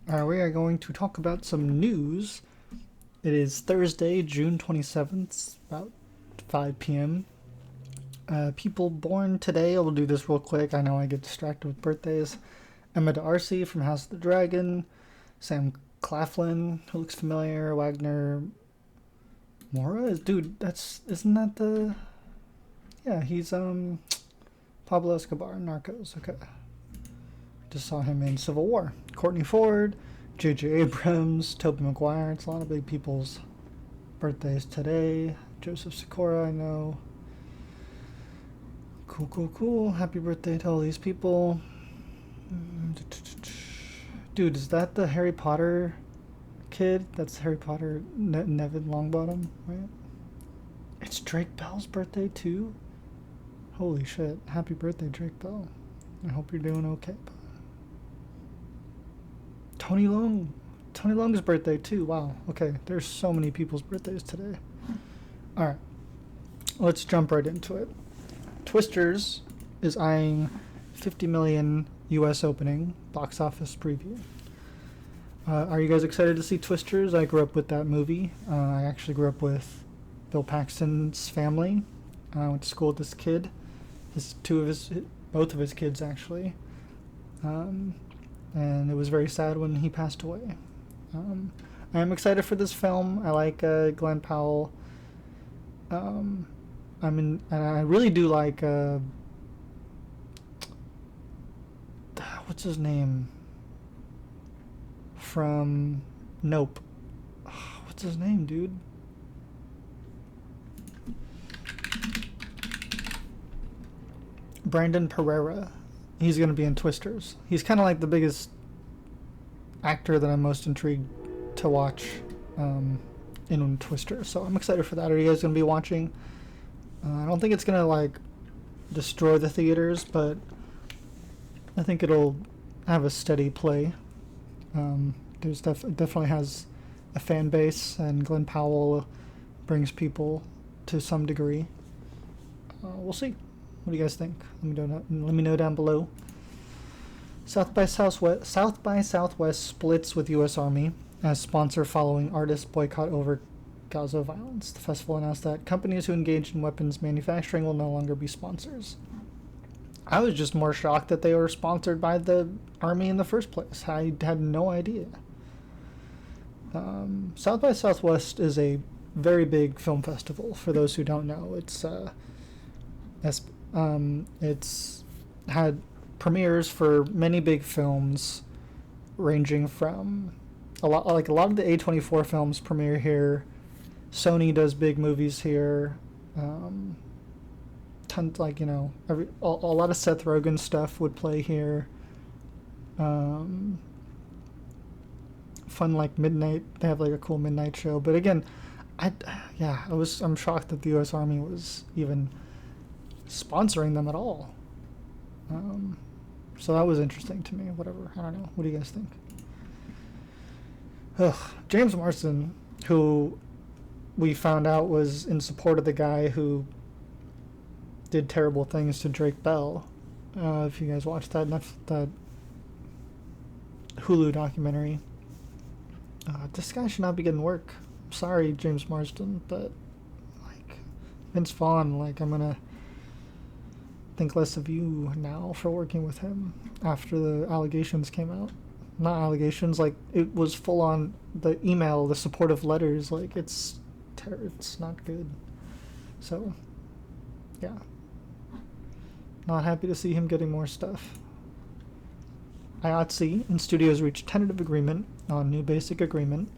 We are going to talk about some news. It is Thursday, June 27th, about 5 p.m. People born today, I will do this real quick. I know I get distracted with birthdays. Emma D'Arcy from House of the Dragon. Sam Claflin, who looks familiar. Wagner Mora? Dude, isn't that the... Yeah, he's, Pablo Escobar in Narcos. Okay. Just saw him in Civil War. Courtney Ford, J.J. Abrams, Tobey Maguire. It's a lot of big people's birthdays today. Joseph Sikora, I know. Cool. Happy birthday to all these people. Dude, is that the Harry Potter kid? That's Harry Potter, Nevin Longbottom, right? It's Drake Bell's birthday too? Holy shit. Happy birthday, Drake Bell. I hope you're doing okay. Tony Long. Tony Long's birthday too. Wow. Okay, there's so many people's birthdays today. Alright. Let's jump right into it. Twisters is eyeing 50 million US opening. Box office preview. Are you guys excited to see Twisters? I grew up with that movie. I actually grew up with Bill Paxton's family. I went to school with this kid. Both of his kids actually. And it was very sad when he passed away. I am excited for this film. I like Glenn Powell. And I really do like what's his name from Nope. What's his name, dude? Brandon Pereira. He's going to be in Twisters. He's kind of like the biggest actor that I'm most intrigued to watch in Twisters. So I'm excited for that. Are you guys going to be watching? I don't think it's going to like destroy the theaters, but I think it'll have a steady play. There's definitely has a fan base, and Glenn Powell brings people to some degree. We'll see. What do you guys think? Let me know down below. South by Southwest splits with U.S. Army as sponsor following artists boycott over Gaza violence. The festival announced that companies who engage in weapons manufacturing will no longer be sponsors. I was just more shocked that they were sponsored by the Army in the first place. I had no idea. South by Southwest is a very big film festival. For those who don't know, it's had premieres for many big films, ranging from a lot of the A24 films premiere here. Sony does big movies here. Tons a lot of Seth Rogen stuff would play here. Fun like midnight. They have like a cool midnight show. But again, I'm shocked that the U.S. Army was even sponsoring them at all. So that was interesting to me. Whatever. I don't know. What do you guys think? James Marsden, who we found out was in support of the guy who did terrible things to Drake Bell. If you guys watched that Hulu documentary. This guy should not be getting work. I'm sorry, James Marsden, but like Vince Vaughn, like I'm gonna think less of you now for working with him after the allegations came out. Not allegations, like it was full on the email, the supportive letters, like it's not good. So yeah, not happy to see him getting more stuff. IATSE and studios reached tentative agreement on new basic agreement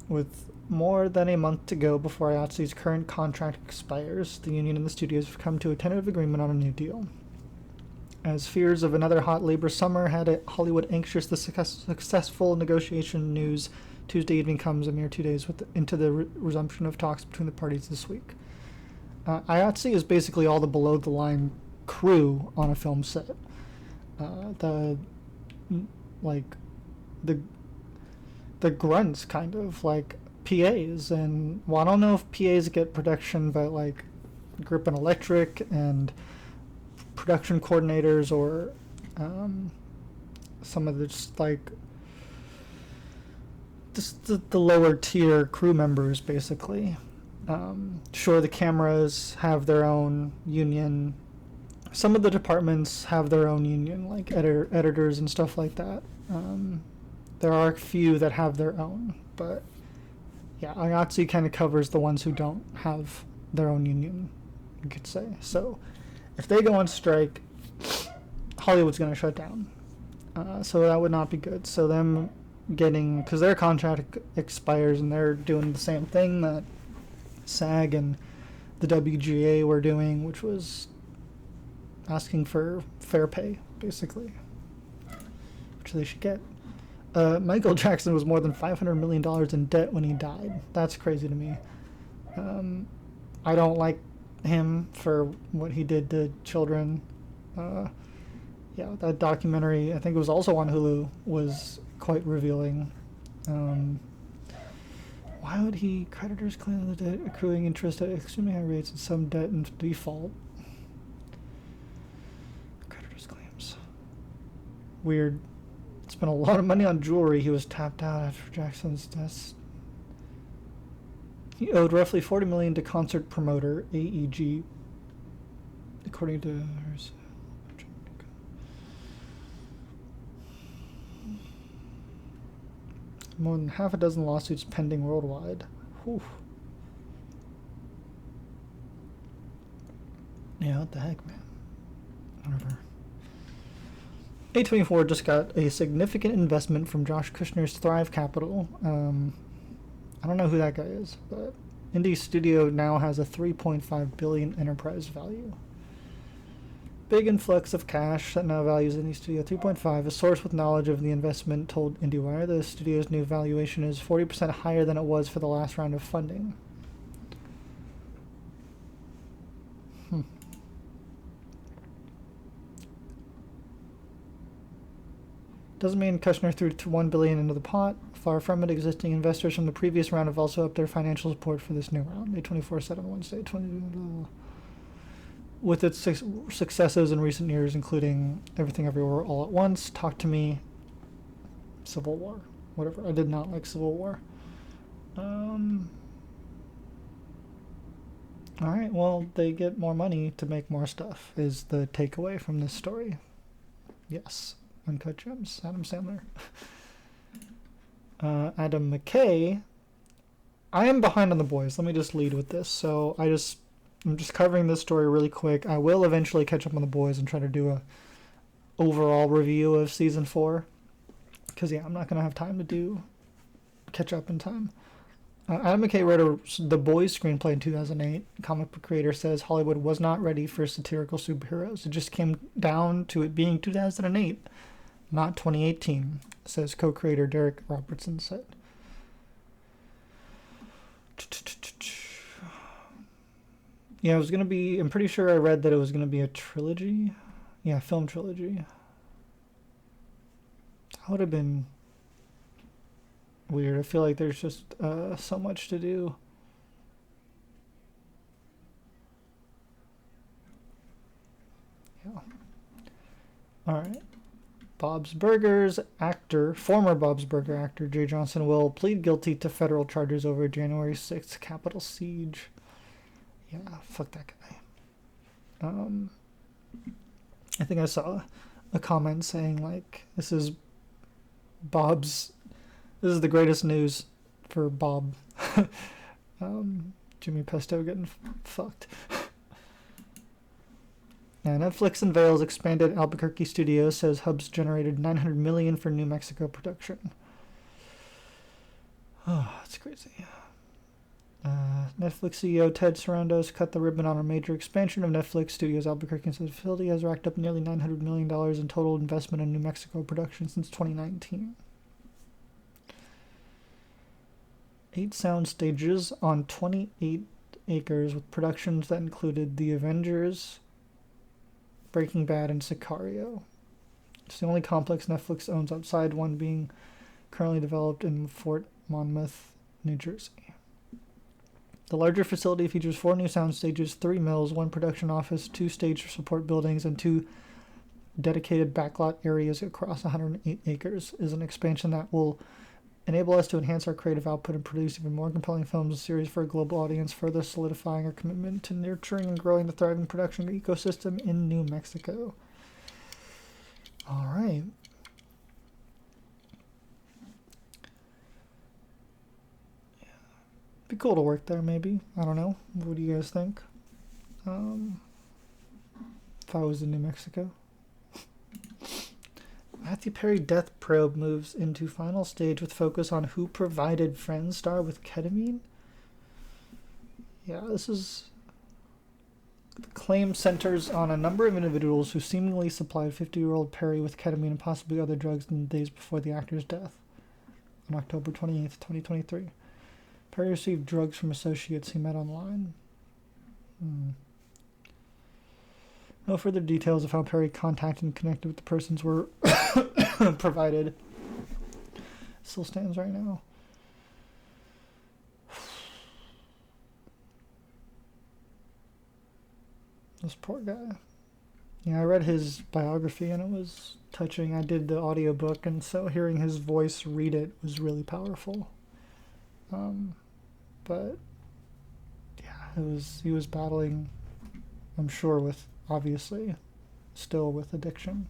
with more than a month to go before IATSE's current contract expires. The union and the studios have come to a tentative agreement on a new deal. As fears of another hot labor summer had Hollywood anxious, the successful negotiation news Tuesday evening comes a mere 2 days into the resumption of talks between the parties this week. IATSE is basically all the below-the-line crew on a film set. The grunts, kind of like PAs, and well, I don't know if PAs get production, but like grip and electric and production coordinators or some of the just like just the lower tier crew members, basically. Sure, the cameras have their own union. Some of the departments have their own union, like editors and stuff like that. There are a few that have their own, but yeah, IATSE kind of covers the ones who don't have their own union, you could say. So if they go on strike, Hollywood's going to shut down. So that would not be good. So them getting, because their contract expires and they're doing the same thing that SAG and the WGA were doing, which was asking for fair pay, basically, which they should get. Michael Jackson was more than $500 million in debt when he died. That's crazy to me. I don't like him for what he did to children. Yeah, that documentary, I think it was also on Hulu, was quite revealing. Why would creditors claim the debt accruing interest at extremely high rates and some debt in default? Creditors claims. Weird. Spent a lot of money on jewelry. He was tapped out after Jackson's death. He owed roughly $40 million to concert promoter AEG, according to hers. More than half a dozen lawsuits pending worldwide. Whew. Yeah, what the heck, man. Whatever. A24 just got a significant investment from Josh Kushner's Thrive Capital. I don't know who that guy is, but Indie Studio now has a $3.5 billion enterprise value. Big influx of cash that now values Indie Studio 3.5. A source with knowledge of the investment told IndieWire the studio's new valuation is 40% higher than it was for the last round of funding. Doesn't mean Kushner threw $1 billion into the pot. Far from it, existing investors from the previous round have also upped their financial support for this new round. A24 said on Wednesday. With its successes in recent years, including Everything Everywhere All at Once, Talk to Me, Civil War, whatever. I did not like Civil War. Alright, well, they get more money to make more stuff, is the takeaway from this story. Yes. Uncut Gems, Adam Sandler. Adam McKay. I am behind on The Boys. Let me just lead with this. So I'm just covering this story really quick. I will eventually catch up on The Boys and try to do a overall review of season 4. Because yeah, I'm not gonna have time to catch up in time. Adam McKay wrote The Boys screenplay in 2008. Comic book creator says Hollywood was not ready for satirical superheroes. It just came down to it being 2008, not 2018, says co-creator Derek Robertson said. Yeah, it was going to be, I'm pretty sure I read that it was going to be a trilogy. Yeah, film trilogy. That would have been weird. I feel like there's just so much to do. Yeah. Alright. Bob's Burgers actor, former Bob's Burger actor Jay Johnson will plead guilty to federal charges over January 6th Capitol siege. Yeah, fuck that guy. I think I saw a comment saying like, this is the greatest news for Bob. Jimmy Pesto getting fucked. Yeah, Netflix unveils expanded Albuquerque studio, says Hubs generated $900 million for New Mexico production. Oh, that's crazy. Netflix CEO Ted Sarandos cut the ribbon on a major expansion of Netflix Studios Albuquerque facility, has racked up nearly $900 million in total investment in New Mexico production since 2019. 8 sound stages on 28 acres with productions that included The Avengers, Breaking Bad, and Sicario. It's the only complex Netflix owns outside one being currently developed in Fort Monmouth, New Jersey. The larger facility features 4 new sound stages, 3 mills, 1 production office, 2 stage support buildings, and 2 dedicated backlot areas across 108 acres is an expansion that will enable us to enhance our creative output and produce even more compelling films and series for a global audience, further solidifying our commitment to nurturing and growing the thriving production ecosystem in New Mexico. All right. Be cool to work there, maybe. I don't know. What do you guys think? If I was in New Mexico. Matthew Perry Death Probe moves into final stage with focus on Who Provided Friends star with ketamine. Yeah, this is... The claim centers on a number of individuals who seemingly supplied 50-year-old Perry with ketamine and possibly other drugs in the days before the actor's death on October 28th, 2023. Perry received drugs from associates he met online. No further details of how Perry contacted and connected with the persons were provided. Still stands right now. This poor guy. Yeah, I read his biography and it was touching. I did the audiobook, and so hearing his voice read it was really powerful. But yeah, he was battling, I'm sure, with obviously still with addiction.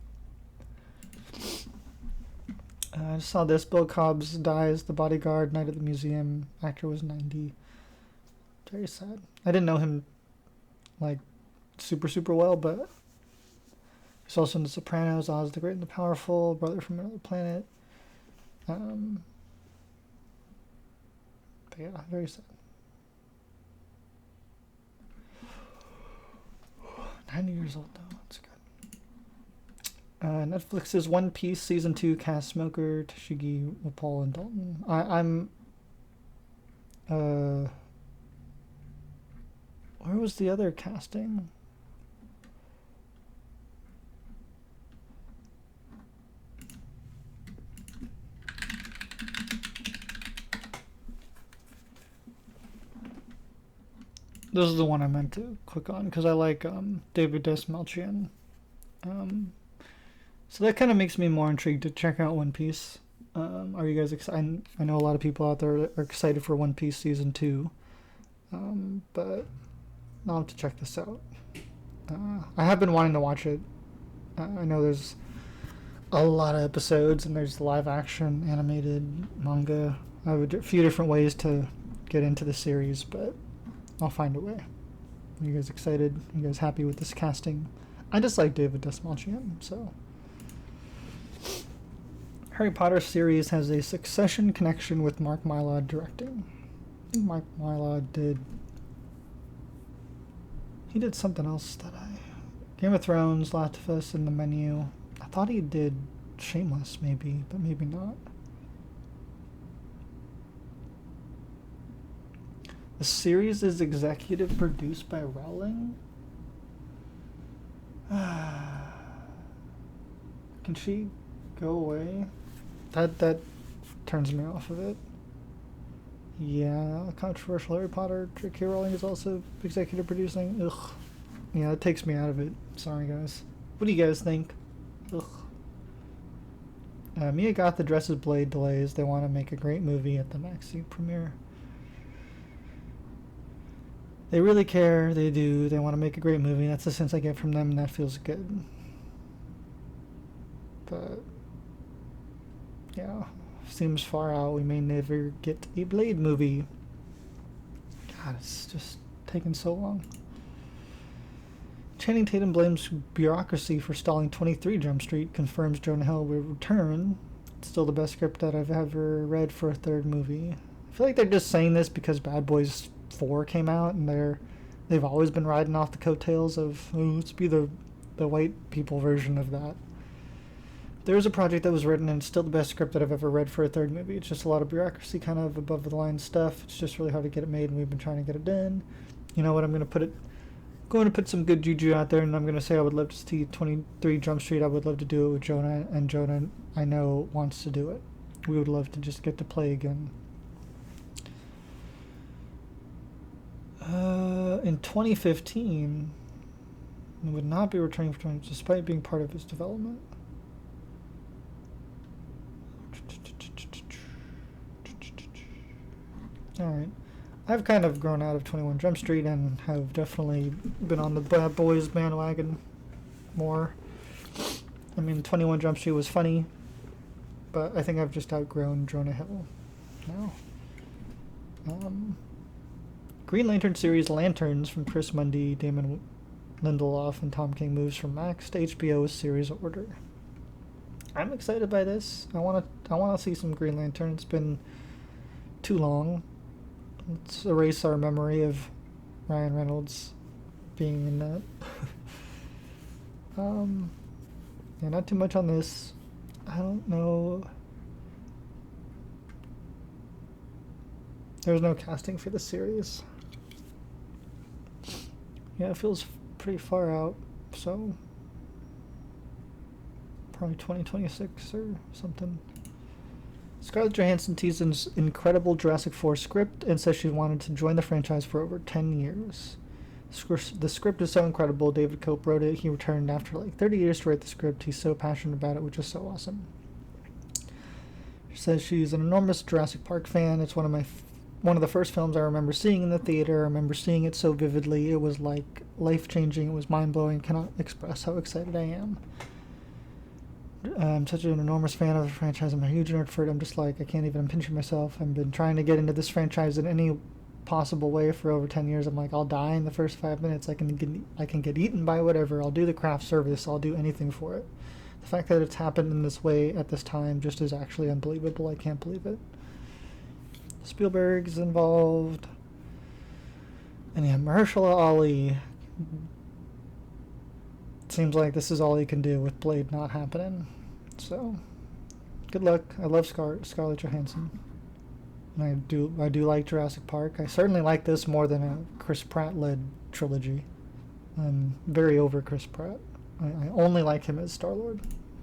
I just saw this. Bill Cobbs dies. The Bodyguard, Night at the Museum. Actor was 90. Very sad. I didn't know him like super well, but he's also in The Sopranos, Oz the Great and the Powerful, Brother from Another Planet. But yeah, very sad. 90 years old though. That's good. Netflix's One Piece season 2 cast Smoker, Tashigi, Paul, and Dalton. Where was the other casting? This is the one I meant to click on because I like David Desmalchian. So that kind of makes me more intrigued to check out One Piece. Are you guys excited? I know a lot of people out there are excited for One Piece season 2, but I'll have to check this out. I have been wanting to watch it. I know there's a lot of episodes and there's live action, animated, manga. I have a few different ways to get into the series, but I'll find a way. Are you guys excited? Are you guys happy with this casting? I just like David Desmalchian, so. Harry Potter series has a Succession connection with Mark Mylod directing. I think Mark Mylod he did something else that Game of Thrones, Last of Us, and The Menu. I thought he did Shameless, maybe, but maybe not. The series is executive produced by Rowling. Can she go away? That turns me off of it. Yeah, controversial Harry Potter. J.K. Rowling is also executive producing. Ugh. Yeah, it takes me out of it. Sorry, guys. What do you guys think? Ugh. Mia Goth addresses Blade delays. They want to make a great movie at the Maxi premiere. They really care. They do. They want to make a great movie. That's the sense I get from them, and that feels good. But yeah, seems far out. We may never get a Blade movie. God, it's just taking so long. Channing Tatum blames bureaucracy for stalling 23 Jump Street, confirms Jonah Hill will return. It's still the best script that I've ever read for a third movie. I feel like they're just saying this because Bad Boys 4 came out, and they've always been riding off the coattails of, oh, let's be the white people version of that. There was a project that was written, and it's still the best script that I've ever read for a third movie. It's just a lot of bureaucracy, kind of above the line stuff. It's just really hard to get it made, and we've been trying to get it done. You know what? I'm going to put some good juju out there, and I'm going to say I would love to see 23 Jump Street. I would love to do it with Jonah, and Jonah, I know, wants to do it. We would love to just get to play again. In 2015, and would not be returning for 20 despite being part of his development. Alright. I've kind of grown out of 21 Jump Street and have definitely been on the Bad Boys bandwagon more. I mean, 21 Jump Street was funny, but I think I've just outgrown Jonah Hill now. Green Lantern series Lanterns from Chris Mundy, Damon Lindelof, and Tom King moves from Max to HBO's series order. I'm excited by this. I want to see some Green Lantern. It's been too long. Let's erase our memory of Ryan Reynolds being in that. Yeah, not too much on this. I don't know. There's no casting for the series. Yeah, it feels pretty far out, so probably 2026 or something. Scarlett Johansson teased an incredible Jurassic 4 script and says she wanted to join the franchise for over 10 years. The script is so incredible. David Cope wrote it. He returned after like 30 years to write the script. He's so passionate about it, which is so awesome. She says she's an enormous Jurassic Park fan. It's one of the first films I remember seeing in the theater. I remember seeing it so vividly. It was like life-changing. It was mind-blowing. Cannot express how excited I am. I'm such an enormous fan of the franchise. I'm a huge nerd for it. I'm just like, I can't even pinch myself. I've been trying to get into this franchise in any possible way for over 10 years. I'm like, I'll die in the first 5 minutes. I can get eaten by whatever. I'll do the craft service. I'll do anything for it. The fact that it's happened in this way at this time just is actually unbelievable. I can't believe it. Spielberg's involved. And yeah, Mahershala Ali. Seems like this is all he can do with Blade not happening. So, good luck. I love Scarlett Johansson. And I do like Jurassic Park. I certainly like this more than a Chris Pratt-led trilogy. I'm very over Chris Pratt. I only like him as Star-Lord.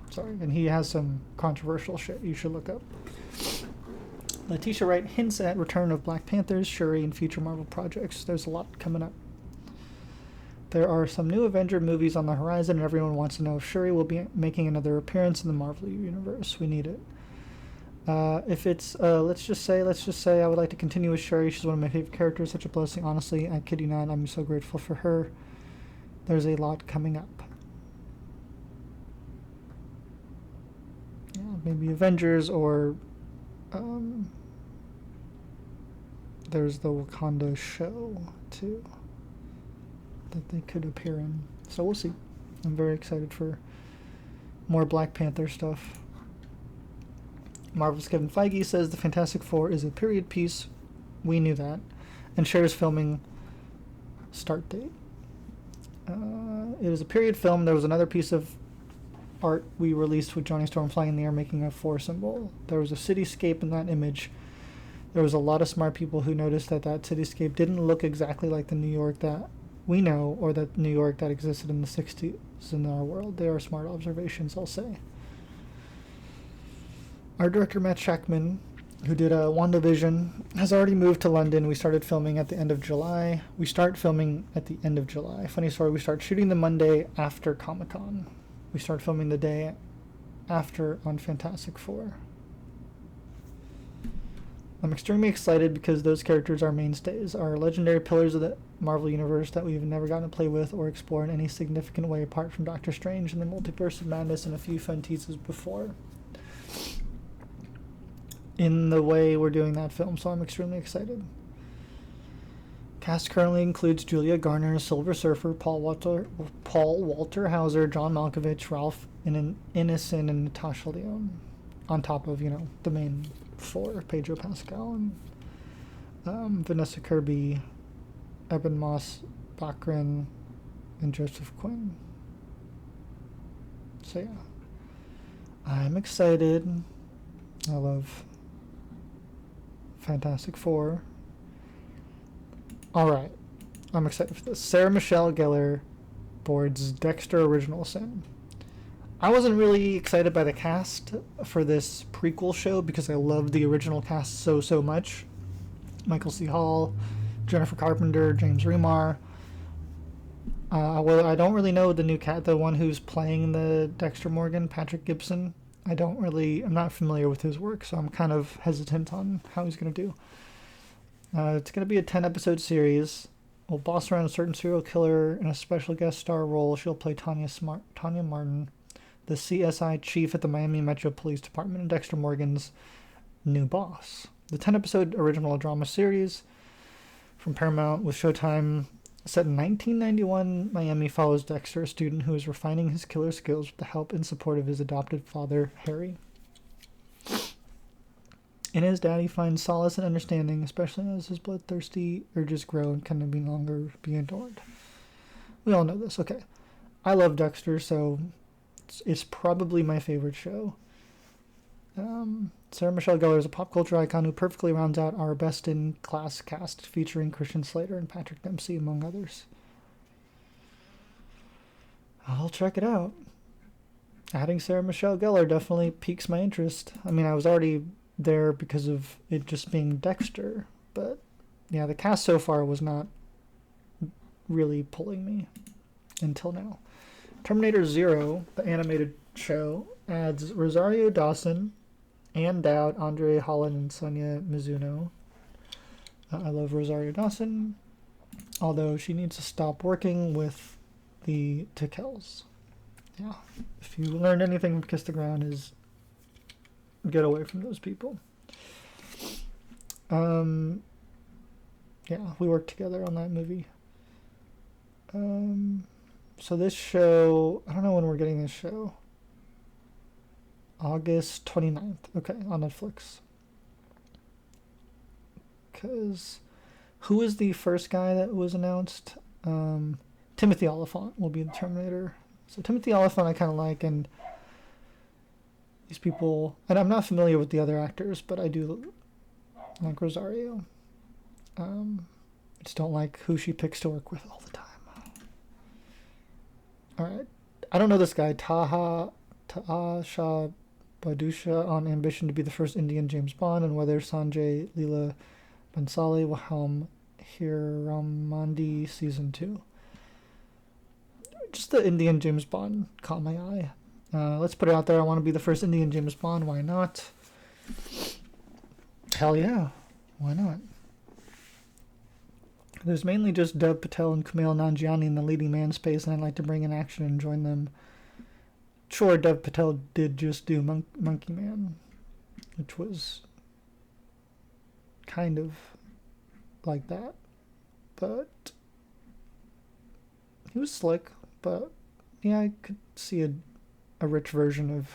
Sorry. And he has some controversial shit you should look up. Letitia Wright hints at return of Black Panthers, Shuri, and future Marvel projects. There's a lot coming up. There are some new Avenger movies on the horizon, and everyone wants to know if Shuri will be making another appearance in the Marvel universe. We need it. If it's, let's just say I would like to continue with Shuri. She's one of my favorite characters, such a blessing. Honestly, I kid you not, I'm so grateful for her. There's a lot coming up. Yeah, maybe Avengers or, there's the Wakanda show, too, that they could appear in. So we'll see. I'm very excited for more Black Panther stuff. Marvel's Kevin Feige says the Fantastic Four is a period piece. We knew that. And shares filming start date. It is a period film. There was another piece of art we released with Johnny Storm flying in the air making a 4 symbol. There was a cityscape in that image. There was a lot of smart people who noticed that cityscape didn't look exactly like the New York that we know, or that New York that existed in the 60s in our world. They are smart observations, I'll say. Our director, Matt Shackman, who did WandaVision, has already moved to London. We started filming at the end of July. Funny story, we start shooting the Monday after Comic-Con. We start filming the day after on Fantastic Four. I'm extremely excited because those characters are mainstays, are legendary pillars of the Marvel Universe that we've never gotten to play with or explore in any significant way apart from Doctor Strange and the Multiverse of Madness and a few fun teases before. In the way we're doing that film, so I'm extremely excited. Cast currently includes Julia Garner, Silver Surfer, Paul Walter Hauser, John Malkovich, Ralph Ineson, and Natasha Lyonne. On top of, the main 4, Pedro Pascal and Vanessa Kirby, Eben Moss Bachran, and Joseph Quinn. So yeah, I'm excited. I love Fantastic Four. Alright, I'm excited for this. Sarah Michelle Gellar boards Dexter Original Sin. I wasn't really excited by the cast for this prequel show because I loved the original cast so much. Michael C. Hall, Jennifer Carpenter, James Remar. Well, I don't really know the new cat, the one who's playing the Dexter Morgan, Patrick Gibson. I'm not familiar with his work, so I'm kind of hesitant on how he's going to do. It's going to be a 10-episode series. Will boss around a certain serial killer in a special guest star role. She'll play Tanya Martin, the CSI chief at the Miami Metro Police Department, and Dexter Morgan's new boss. The 10-episode original drama series from Paramount with Showtime, set in 1991, Miami follows Dexter, a student who is refining his killer skills with the help and support of his adopted father, Harry. In his dad, he finds solace and understanding, especially as his bloodthirsty urges grow and can no longer be ignored. We all know this. Okay. I love Dexter, so it's probably my favorite show. Sarah Michelle Gellar is a pop culture icon who perfectly rounds out our best-in-class cast, featuring Christian Slater and Patrick Dempsey, among others. I'll check it out. Adding Sarah Michelle Gellar definitely piques my interest. I mean, I was already there because of it just being Dexter, but yeah, the cast so far was not really pulling me until now. Terminator Zero, the animated show, adds Rosario Dawson, Ann Dowd, Andre Holland, and Sonia Mizuno. I love Rosario Dawson, although she needs to stop working with the Tickels. Yeah, if you learned anything from Kiss the Ground, is get away from those people. Yeah, we worked together on that movie. So this show, I don't know when we're getting this show. August 29th. Okay, on Netflix. Because who is the first guy that was announced? Timothy Olyphant will be the Terminator. So Timothy Olyphant I kind of like, and these people, and I'm not familiar with the other actors, but I do like Rosario. I just don't like who she picks to work with all the time. Alright. I don't know this guy, Taha Shah Badusha, on ambition to be the first Indian James Bond, and whether Sanjay Leela Bhansali will helm Hiramandi Season 2. Just the Indian James Bond caught my eye. Let's put it out there. I want to be the first Indian James Bond. Why not? Hell yeah. Why not? There's mainly just Dev Patel and Kumail Nanjiani in the leading man space, and I'd like to bring in action and join them. Sure, Dev Patel did just do Monkey Man, which was kind of like that. But he was slick, but yeah, I could see a rich version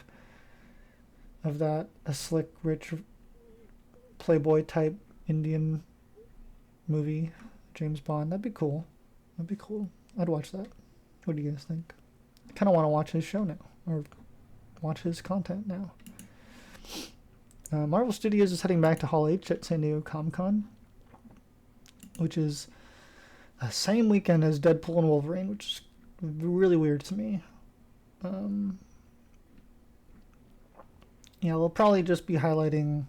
of that, a slick, rich playboy type Indian movie, James Bond. That'd be cool. I'd watch that. What do you guys think? I kind of want to watch his show now, or watch his content now. Marvel Studios is heading back to Hall H at San Diego Comic-Con, which is the same weekend as Deadpool and Wolverine, which is really weird to me. Yeah, we'll probably just be highlighting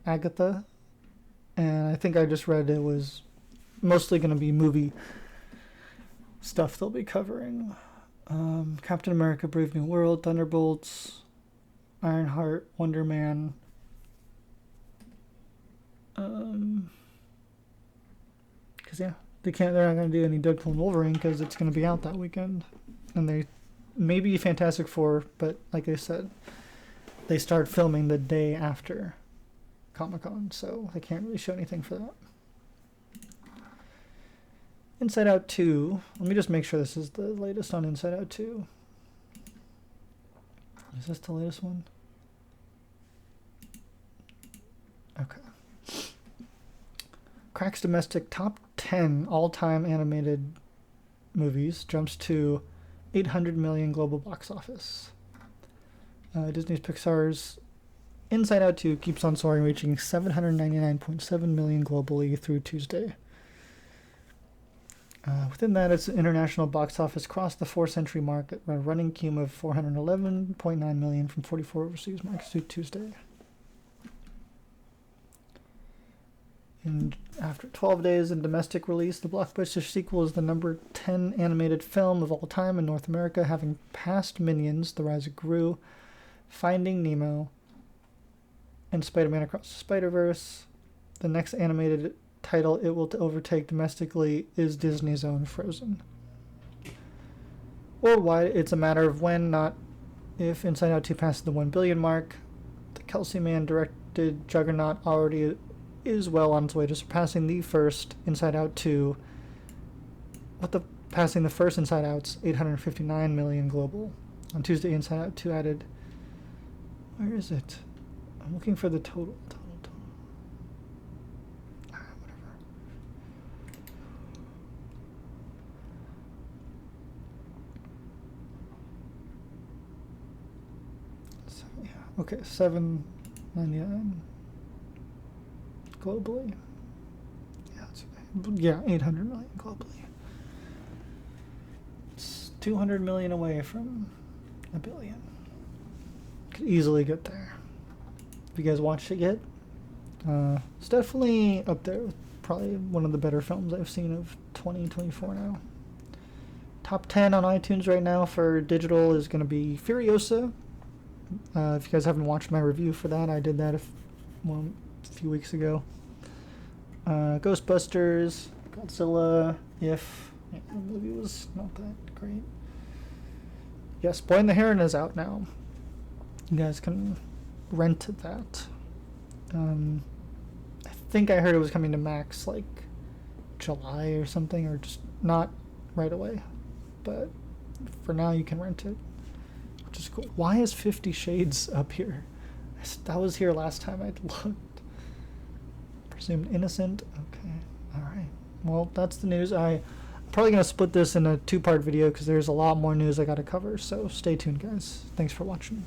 Agatha, and I think I just read it was mostly going to be movie stuff they'll be covering. Captain America Brave New World, Thunderbolts, Ironheart, Wonder Man. Because yeah, they're not going to do any Deadpool and Wolverine because it's going to be out that weekend, and they maybe Fantastic Four, but like I said, they start filming the day after Comic-Con, so they can't really show anything for that. Inside Out 2. Let me just make sure this is the latest on Inside Out 2. Is this the latest one? Okay. Cracks domestic top 10 all-time animated movies, jumps to 800 million global box office. Disney's Pixar's Inside Out 2 keeps on soaring, reaching 799.7 million globally through Tuesday. Within that, its international box office crossed the 4-century mark at a running cum of 411.9 million from 44 overseas markets through Tuesday. And after 12 days in domestic release, the blockbuster sequel is the number 10 animated film of all time in North America, having passed Minions, The Rise of Gru, Finding Nemo, and Spider-Man Across the Spider-Verse. The next animated title it will overtake domestically is Disney's own Frozen. Worldwide, it's a matter of when, not if, Inside Out 2 passes the 1 billion mark. The Kelsey Man directed juggernaut already is well on its way to surpassing the first Inside Out 2. Passing the first Inside Out's 859 million global. On Tuesday, Inside Out 2 added... Where is it? I'm looking for the total. Whatever. So, yeah. Okay, 799 globally. Yeah, 800 million globally. It's 200 million away from a billion. Could easily get there. Have you guys watched it yet? It's definitely up there with probably one of the better films I've seen of 2024 now. Top 10 on iTunes right now for digital is going to be Furiosa. If you guys haven't watched my review for that, I did that a few weeks ago. Ghostbusters, Godzilla, If. Yeah, the movie was not that great. Yes, Boy and the Heron is out now. You guys can rent that. I think I heard it was coming to Max like July or something, or just not right away. But for now, you can rent it, which is cool. Why is 50 Shades up here? That was here last time I looked. Presumed innocent. Okay. All right. Well, that's the news. I'm probably going to split this in a 2-part video because there's a lot more news I got to cover. So stay tuned, guys. Thanks for watching.